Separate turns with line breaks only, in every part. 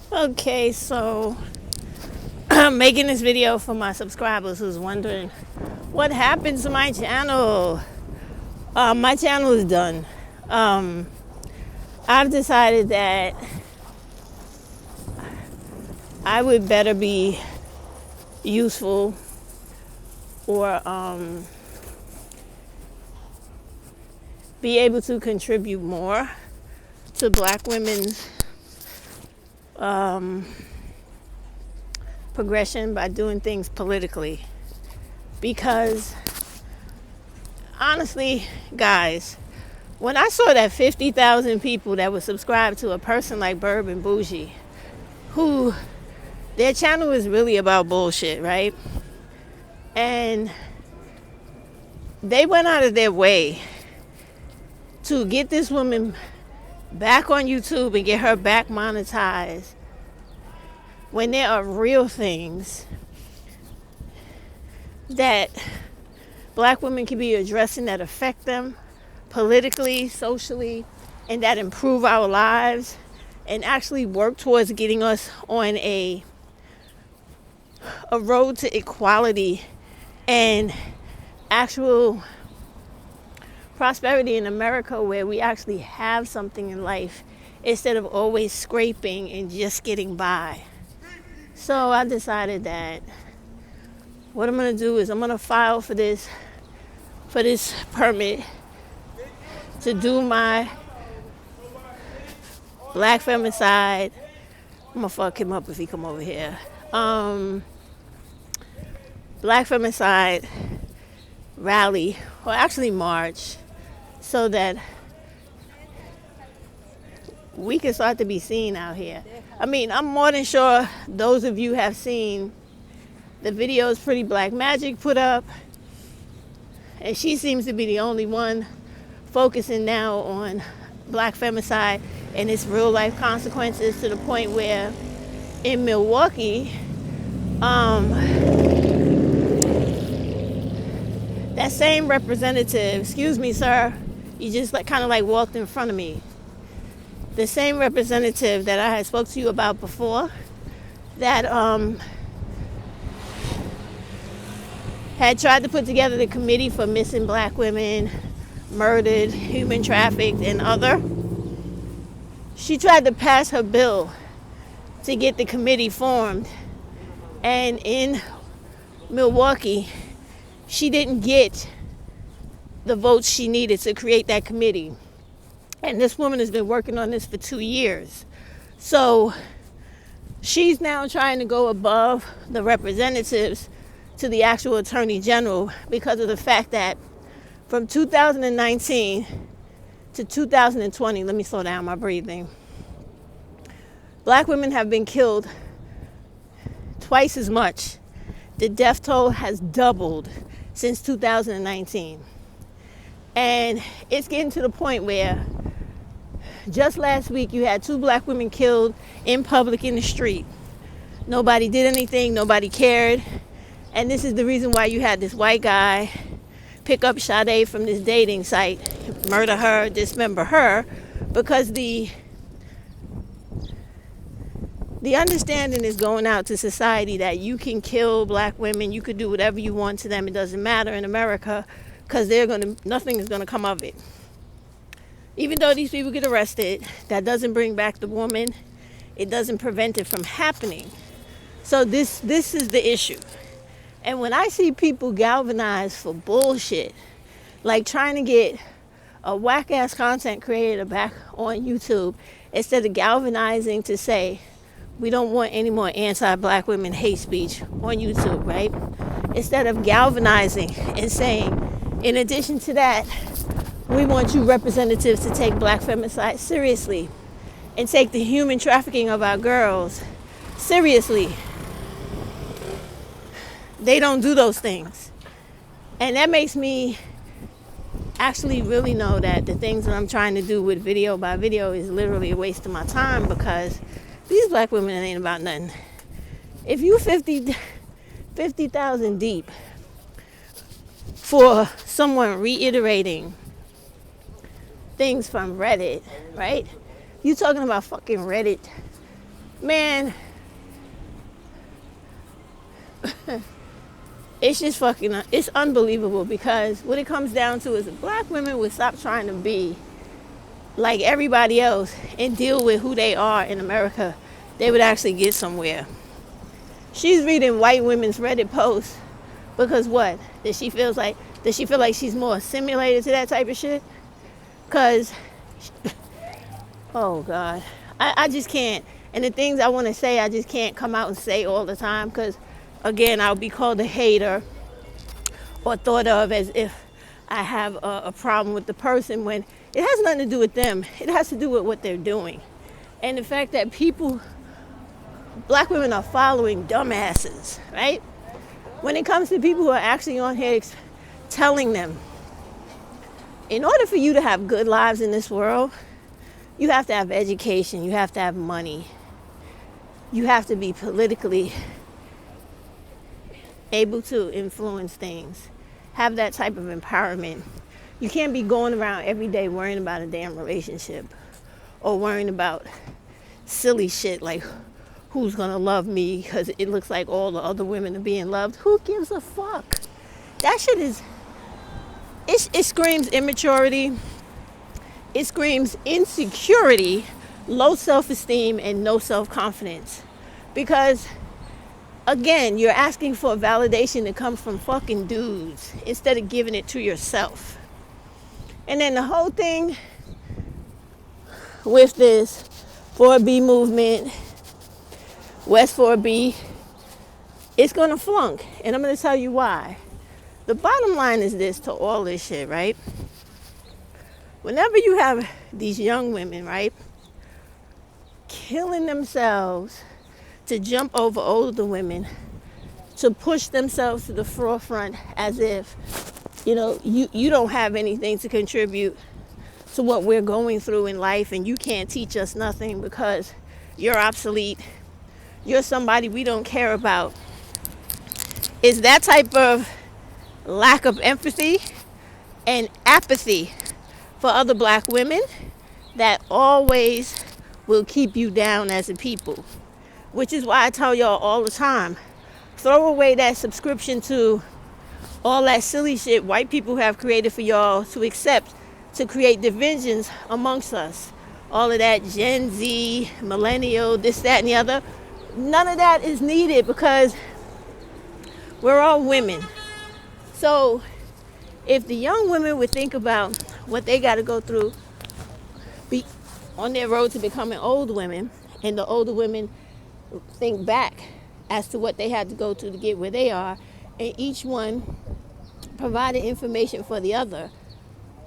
Okay, so I'm making this video for my subscribers who's wondering what happened to my channel. My channel is done. I've decided that I would better be useful or be able to contribute more to Black women's progression by doing things politically. Because honestly, guys, when I saw that 50,000 people that were subscribed to a person like Burb and Bougie, who their channel is really about bullshit, right? And they went out of their way to get this woman back on YouTube and get her back monetized when there are real things that Black women can be addressing that affect them politically, socially, and that improve our lives and actually work towards getting us on a road to equality and actual prosperity in America, where we actually have something in life instead of always scraping and just getting by. So I decided that what I'm going to do is I'm going to file for this permit to do my Black femicide. I'm going to fuck him up if he come over here. Black femicide rally, or actually march, so that we can start to be seen out here. I mean, I'm more than sure those of you have seen the videos Pretty Black Magic put up, and she seems to be the only one focusing now on Black femicide and its real life consequences, to the point where in Milwaukee, that same representative, excuse me, sir, you just kind of walked in front of me. The same representative that I had spoke to you about before, that had tried to put together the committee for missing Black women, murdered, human trafficked, and other. She tried to pass her bill to get the committee formed, and in Milwaukee, she didn't get the votes she needed to create that committee. And this woman has been working on this for 2 years. So she's now trying to go above the representatives to the actual attorney general, because of the fact that from 2019 to 2020, let me slow down my breathing, Black women have been killed twice as much. The death toll has doubled since 2019. And it's getting to the point where just last week you had 2 Black women killed in public in the street. Nobody did anything, nobody cared. And this is the reason why you had this white guy pick up Sade from this dating site, murder her, dismember her, because the understanding is going out to society that you can kill Black women, you could do whatever you want to them, it doesn't matter in America, because nothing is going to come of it. Even though these people get arrested, that doesn't bring back the woman. It doesn't prevent it from happening. So this is the issue. And when I see people galvanized for bullshit, like trying to get a whack-ass content creator back on YouTube, instead of galvanizing to say, we don't want any more anti-Black women hate speech on YouTube, right? Instead of galvanizing and saying, in addition to that, we want you representatives to take Black femicide seriously and take the human trafficking of our girls seriously. They don't do those things. And that makes me actually really know that the things that I'm trying to do with video by video is literally a waste of my time, because these Black women ain't about nothing. If you 50,000 deep for someone reiterating things from Reddit, right? You talking about fucking Reddit Man, it's just fucking, it's unbelievable, because what it comes down to is if black women would stop trying to be like everybody else and deal with who they are in America, they would actually get somewhere. She's reading white women's Reddit posts because what? Does she feel like she's more assimilated to that type of shit? Because, oh God, I just can't. And the things I want to say, I just can't come out and say all the time, because again, I'll be called a hater or thought of as if I have a problem with the person, when it has nothing to do with them. It has to do with what they're doing. And the fact that black women are following dumbasses, right? When it comes to people who are actually on here telling them, in order for you to have good lives in this world, you have to have education, you have to have money, you have to be politically able to influence things, have that type of empowerment. You can't be going around every day worrying about a damn relationship or worrying about silly shit like who's gonna love me because it looks like all the other women are being loved. Who gives a fuck? That shit is, it screams immaturity. It screams insecurity, low self-esteem, and no self-confidence. Because again, you're asking for validation to come from fucking dudes instead of giving it to yourself. And then the whole thing with this 4B movement, West 4B, it's going to flunk. And I'm going to tell you why. The bottom line is this to all this shit, right? Whenever you have these young women, right, killing themselves to jump over older women, to push themselves to the forefront as if, you don't have anything to contribute to what we're going through in life, and you can't teach us nothing because you're obsolete. You're somebody we don't care about. Is that type of lack of empathy and apathy for other black women that always will keep you down as a people. Which is why I tell y'all all the time, throw away that subscription to all that silly shit white people have created for y'all to create divisions amongst us. All of that Gen Z, millennial, this, that, and the other. None of that is needed because we're all women. So if the young women would think about what they got to go through be on their road to becoming old women, and the older women think back as to what they had to go to get where they are, and each one provided information for the other,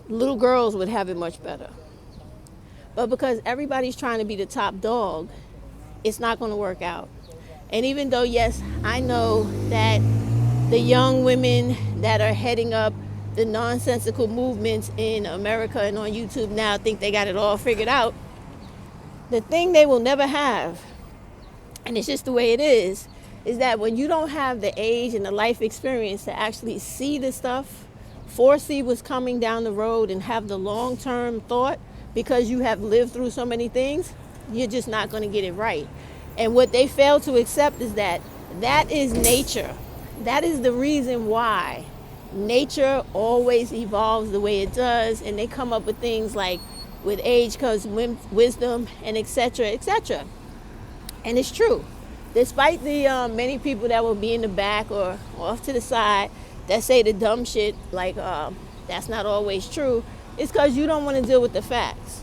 little girls would have it much better. But because everybody's trying to be the top dog, it's not going to work out. And even though, yes, I know that the young women that are heading up the nonsensical movements in America and on YouTube now think they got it all figured out, the thing they will never have, and it's just the way it is that when you don't have the age and the life experience to actually see the stuff, foresee what's coming down the road, and have the long-term thought, because you have lived through so many things, you're just not going to get it right. And what they fail to accept is that is nature. That is the reason why nature always evolves the way it does, and they come up with things like with age comes wisdom, and etc., etc. And it's true. Despite the many people that will be in the back or off to the side that say the dumb shit like that's not always true, it's because you don't want to deal with the facts.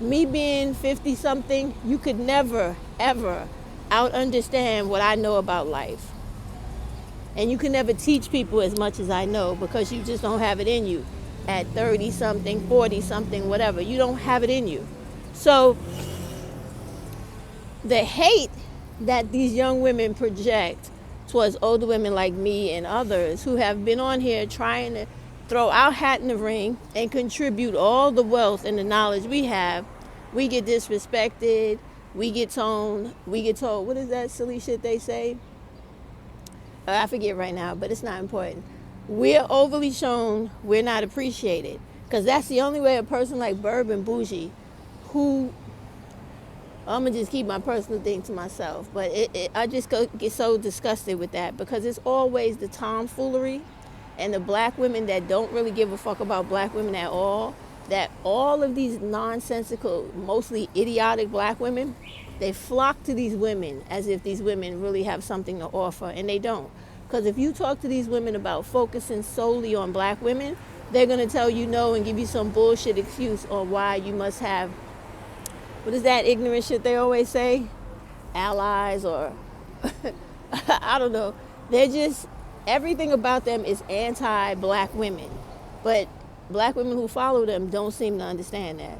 Me being 50-something, you could never, ever out-understand what I know about life. And you can never teach people as much as I know because you just don't have it in you. At 30-something, 40-something, whatever, you don't have it in you. So the hate that these young women project towards older women like me and others who have been on here trying to throw our hat in the ring and contribute all the wealth and the knowledge we have, we get disrespected, we get told, what is that silly shit they say? I forget right now, but it's not important. We're overly shown we're not appreciated, because that's the only way a person like Burb and Bougie, who I'm gonna just keep my personal thing to myself. But I just get so disgusted with that, because it's always the tomfoolery and the black women that don't really give a fuck about black women at all. That all of these nonsensical, mostly idiotic black women, they flock to these women as if these women really have something to offer, and they don't. Because if you talk to these women about focusing solely on black women, they're gonna tell you no and give you some bullshit excuse on why you must have, what is that ignorant shit they always say? Allies, or I don't know. They're just, everything about them is anti-black women. But black women who follow them don't seem to understand that.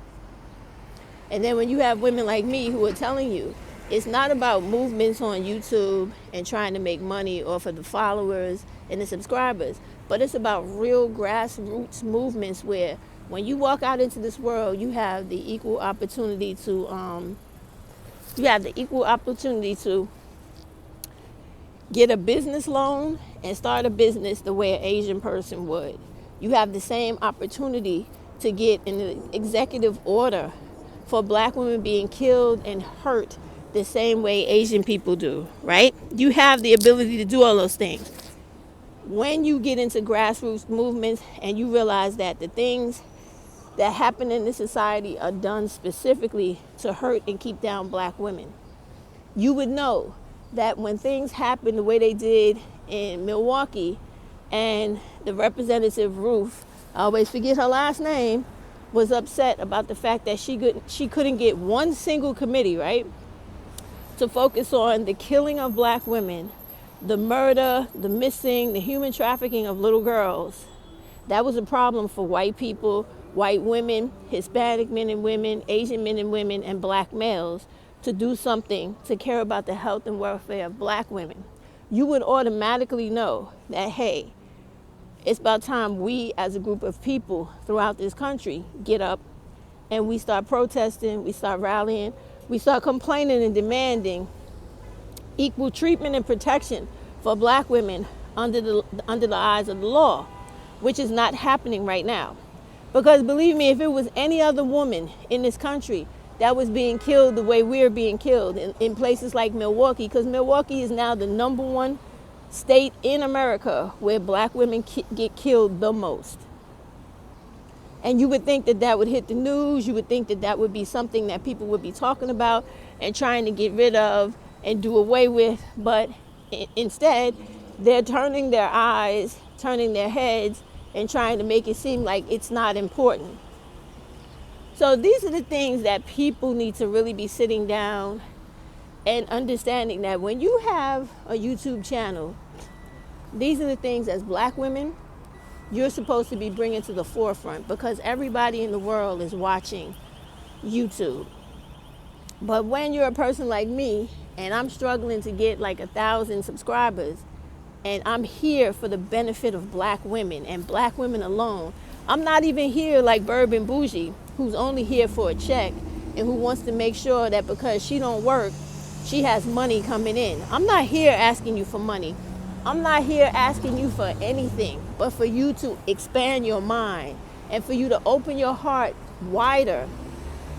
And then when you have women like me who are telling you, it's not about movements on YouTube and trying to make money off of the followers and the subscribers, but it's about real grassroots movements where when you walk out into this world, you have the equal opportunity to get a business loan and start a business the way an Asian person would. You have the same opportunity to get an executive order for black women being killed and hurt the same way Asian people do, right? You have the ability to do all those things. When you get into grassroots movements and you realize that the things that happen in this society are done specifically to hurt and keep down black women, you would know that when things happen the way they did in Milwaukee, and the representative Ruth, I always forget her last name, was upset about the fact that she couldn't get one single committee, right, to focus on the killing of black women, the murder, the missing, the human trafficking of little girls. That was a problem for white people, white women, Hispanic men and women, Asian men and women, and black males, to do something to care about the health and welfare of black women. You would automatically know that, hey, it's about time we as a group of people throughout this country get up and we start protesting, we start rallying, we start complaining and demanding equal treatment and protection for black women under the eyes of the law, which is not happening right now. Because believe me, if it was any other woman in this country that was being killed the way we're being killed in places like Milwaukee, because Milwaukee is now the number one state in America where black women get killed the most. And you would think that that would hit the news. You would think that that would be something that people would be talking about and trying to get rid of and do away with. But instead, they're turning their eyes, turning their heads, and trying to make it seem like it's not important. So these are the things that people need to really be sitting down and understanding, that when you have a YouTube channel, these are the things as black women you're supposed to be bringing to the forefront, because everybody in the world is watching YouTube. But when you're a person like me and I'm struggling to get like 1,000 subscribers, and I'm here for the benefit of black women and black women alone, I'm not even here like Bourbon Bougie, who's only here for a check and who wants to make sure that because she don't work, she has money coming in. I'm not here asking you for money. I'm not here asking you for anything but for you to expand your mind and for you to open your heart wider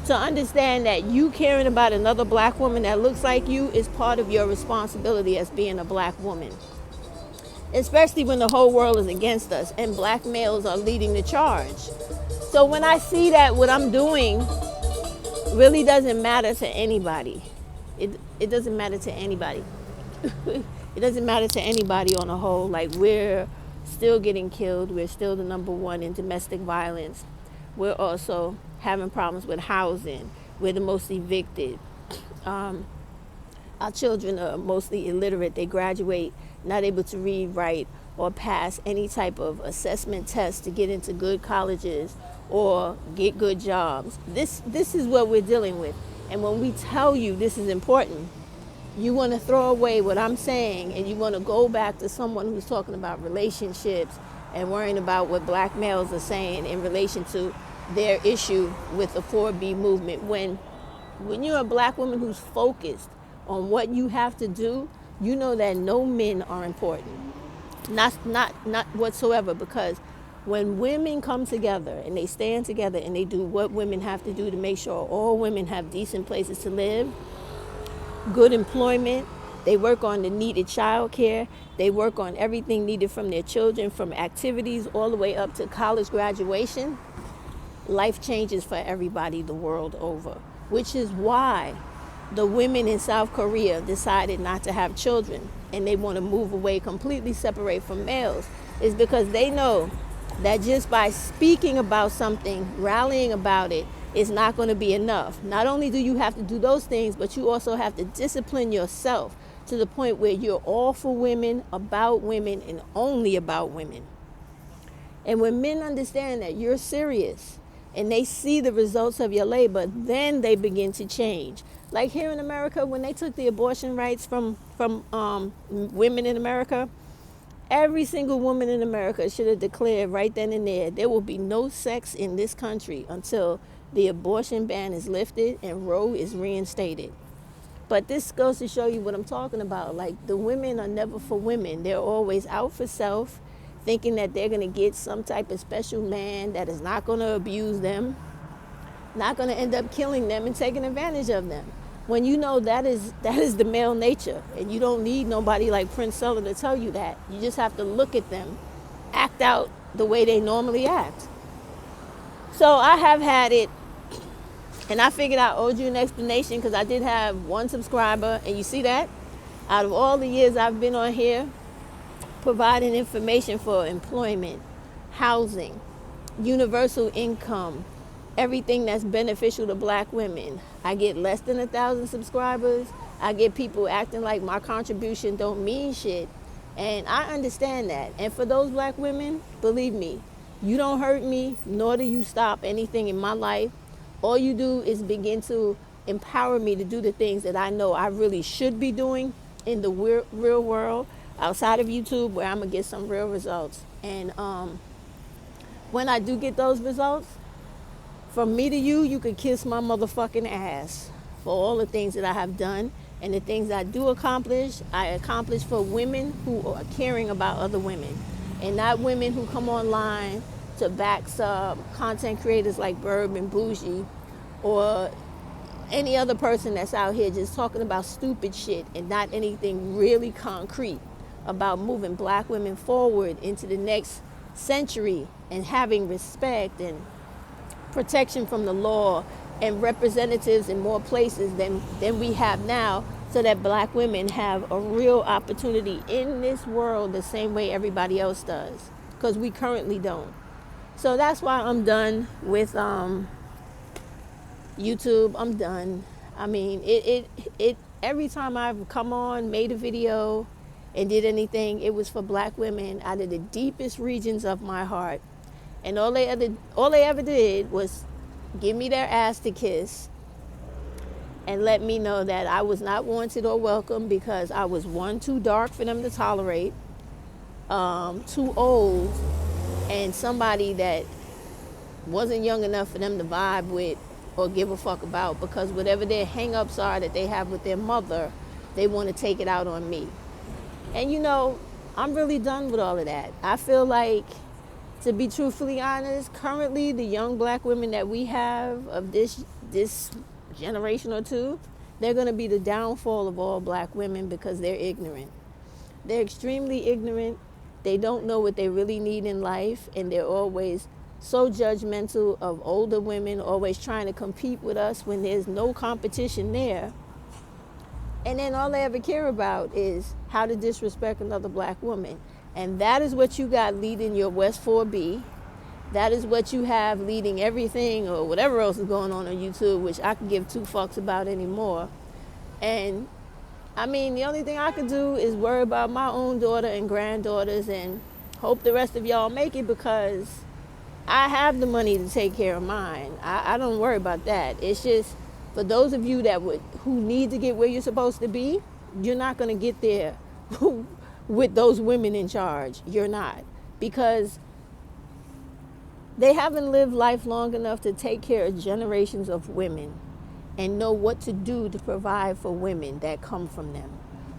to understand that you caring about another black woman that looks like you is part of your responsibility as being a black woman. Especially when the whole world is against us and black males are leading the charge. So when I see that what I'm doing really doesn't matter to anybody, it doesn't matter to anybody. It doesn't matter to anybody on a whole. Like, we're still getting killed. We're still the number one in domestic violence. We're also having problems with housing. We're the most evicted. Our children are mostly illiterate. They graduate not able to read, write, or pass any type of assessment test to get into good colleges or get good jobs. This is what we're dealing with. And when we tell you this is important, you want to throw away what I'm saying and you want to go back to someone who's talking about relationships and worrying about what black males are saying in relation to their issue with the 4B movement. When you're a black woman who's focused on what you have to do, you know that no men are important. Not whatsoever, because When women come together and they stand together and they do what women have to do to make sure all women have decent places to live, good employment, they work on the needed child care, they work on everything needed from their children, from activities all the way up to college graduation, life changes for everybody the world over, which is why the women in South Korea decided not to have children and they want to move away, completely separate from males, is because they know that just by speaking about something, rallying about it, is not going to be enough. Not only do you have to do those things, but you also have to discipline yourself to the point where you're all for women, about women, and only about women. And when men understand that you're serious and they see the results of your labor, then they begin to change. Like here in America, when they took the abortion rights from women in America, every single woman in America should have declared right then and there will be no sex in this country until the abortion ban is lifted and Roe is reinstated. But this goes to show you what I'm talking about. Like, the women are never for women. They're always out for self, thinking that they're going to get some type of special man that is not going to abuse them, not going to end up killing them and taking advantage of them. When you know that is the male nature, and you don't need nobody like Prince Seller to tell you that. You just have to look at them, act out the way they normally act. So I have had it, and I figured I owed you an explanation because I did have one subscriber, and you see that? Out of all the years I've been on here, providing information for employment, housing, universal income, everything that's beneficial to black women, I get less than 1,000 subscribers. I get people acting like my contribution don't mean shit. And I understand that. And for those black women, believe me, you don't hurt me, nor do you stop anything in my life. All you do is begin to empower me to do the things that I know I really should be doing in the real world, outside of YouTube, where I'm going to get some real results. And when I do get those results, from me to you, you can kiss my motherfucking ass for all the things that I have done and the things I do accomplish. I accomplish for women who are caring about other women, and not women who come online to back sub content creators like Burb and Bougie or any other person that's out here just talking about stupid shit and not anything really concrete about moving black women forward into the next century and having respect and protection from the law and representatives in more places than we have now, so that black women have a real opportunity in this world the same way everybody else does, because we currently don't. So that's why I'm done with YouTube. I'm done. I mean, it every time I've come on, made a video and did anything, it was for black women out of the deepest regions of my heart. And all they ever did was give me their ass to kiss and let me know that I was not wanted or welcome because I was, one, too dark for them to tolerate, too old, and somebody that wasn't young enough for them to vibe with or give a fuck about, because whatever their hang-ups are that they have with their mother, they want to take it out on me. And you know, I'm really done with all of that. I feel like, to be truthfully honest, currently the young black women that we have of this generation or two, they're going to be the downfall of all black women because they're ignorant. They're extremely ignorant. They don't know what they really need in life, and they're always so judgmental of older women, always trying to compete with us when there's no competition there. And then all they ever care about is how to disrespect another black woman. And that is what you got leading your West 4B. That is what you have leading everything or whatever else is going on YouTube, which I can give two fucks about anymore. And I mean, the only thing I could do is worry about my own daughter and granddaughters and hope the rest of y'all make it, because I have the money to take care of mine. I don't worry about that. It's just for those of you who need to get where you're supposed to be, you're not going to get there with those women in charge. You're not, because they haven't lived life long enough to take care of generations of women and know what to do to provide for women that come from them.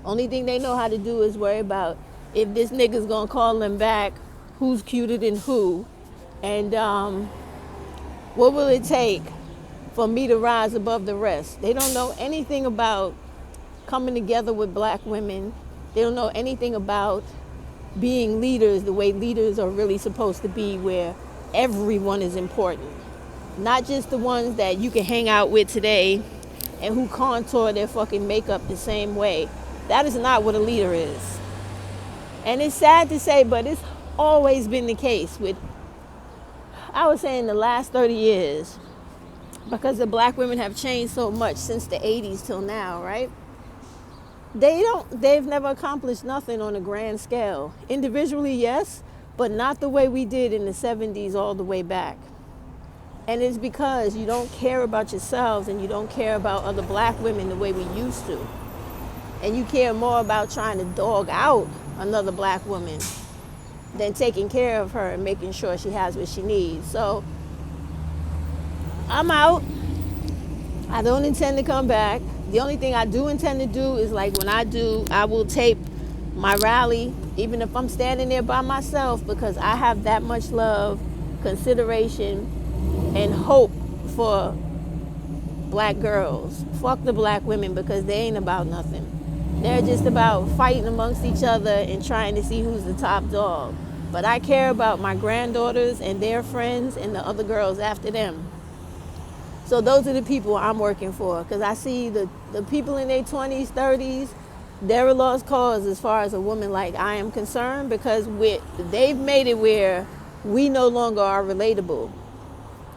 Only thing they know how to do is worry about if this nigga's gonna call them back, who's cuter than who, And what will it take for me to rise above the rest? They don't know anything about coming together with black women. They don't know anything about being leaders the way leaders are really supposed to be, where everyone is important. Not just the ones that you can hang out with today and who contour their fucking makeup the same way. That is not what a leader is. And it's sad to say, but it's always been the case with, I would say, in the last 30 years, because the black women have changed so much since the 80s till now, right? They've never accomplished nothing on a grand scale. Individually, yes, but not the way we did in the 70s all the way back. And it's because you don't care about yourselves and you don't care about other black women the way we used to. And you care more about trying to dog out another black woman than taking care of her and making sure she has what she needs. So I'm out. I don't intend to come back. The only thing I do intend to do is, like, when I do, I will tape my rally, even if I'm standing there by myself, because I have that much love, consideration, and hope for black girls. Fuck the black women, because they ain't about nothing. They're just about fighting amongst each other and trying to see who's the top dog. But I care about my granddaughters and their friends and the other girls after them. So those are the people I'm working for, because I see the people in their 20s, 30s, they're a lost cause as far as a woman like I am concerned, because they've made it where we no longer are relatable,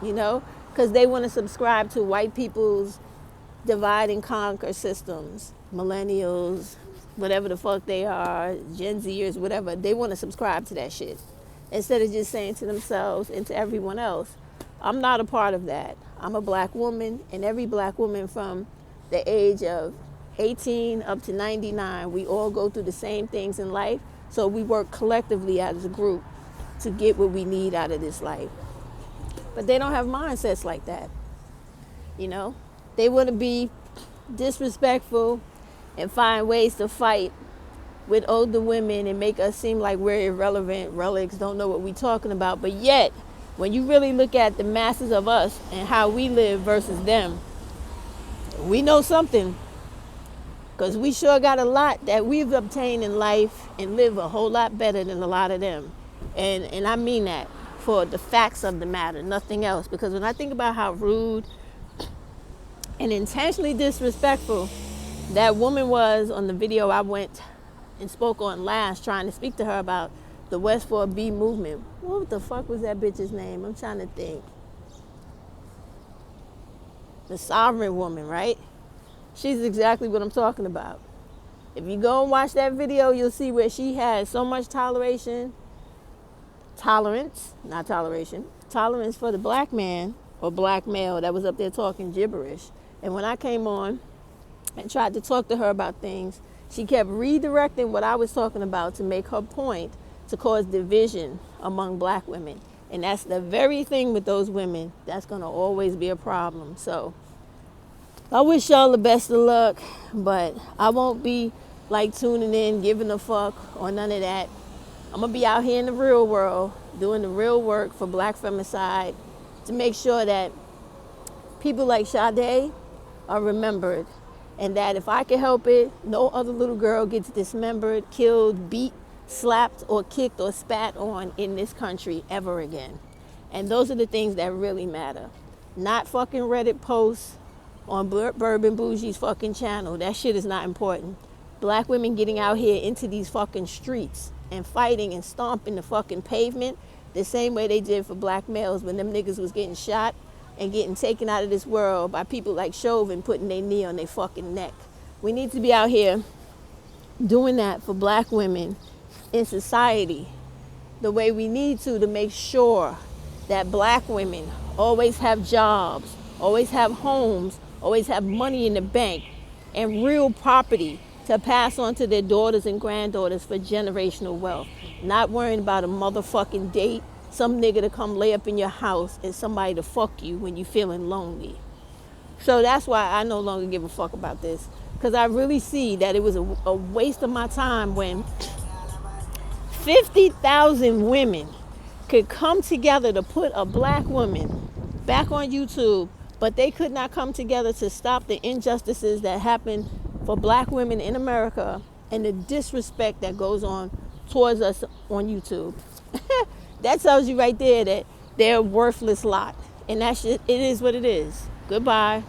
you know, because they want to subscribe to white people's divide and conquer systems, millennials, whatever the fuck they are, Gen Zers, whatever. They want to subscribe to that shit instead of just saying to themselves and to everyone else, I'm not a part of that. I'm a black woman, and every black woman from the age of 18 up to 99, we all go through the same things in life. So we work collectively as a group to get what we need out of this life. But they don't have mindsets like that. You know, they want to be disrespectful and find ways to fight with older women and make us seem like we're irrelevant relics, don't know what we're talking about. But yet, when you really look at the masses of us and how we live versus them, we know something, because we sure got a lot that we've obtained in life and live a whole lot better than a lot of them. And I mean that for the facts of the matter, nothing else. Because when I think about how rude and intentionally disrespectful that woman was on the video I went and spoke on last, trying to speak to her about the West 4B movement. What the fuck was that bitch's name? I'm trying to think. The sovereign woman, right? She's exactly what I'm talking about. If you go and watch that video, you'll see where she has so much tolerance for the black man or black male that was up there talking gibberish. And when I came on and tried to talk to her about things, she kept redirecting what I was talking about to make her point, to cause division among black women. And that's the very thing with those women that's going to always be a problem. So I wish y'all the best of luck, but I won't be like tuning in, giving a fuck, or none of that. I'm going to be out here in the real world doing the real work for black femicide to make sure that people like Sade are remembered, and that if I can help it, no other little girl gets dismembered, killed, beat, slapped, or kicked, or spat on in this country ever again. And those are the things that really matter. Not fucking Reddit posts on Bourbon Bougie's fucking channel. That shit is not important. Black women getting out here into these fucking streets and fighting and stomping the fucking pavement the same way they did for black males when them niggas was getting shot and getting taken out of this world by people like Chauvin putting their knee on their fucking neck. We need to be out here doing that for black women in society the way we need to make sure that black women always have jobs, always have homes, always have money in the bank and real property to pass on to their daughters and granddaughters for generational wealth. Not worrying about a motherfucking date, some nigga to come lay up in your house, and somebody to fuck you when you feeling lonely. So that's why I no longer give a fuck about this, because I really see that it was a waste of my time when 50,000 women could come together to put a black woman back on YouTube, but they could not come together to stop the injustices that happen for black women in America and the disrespect that goes on towards us on YouTube. That tells you right there that they're a worthless lot. And it is what it is. Goodbye.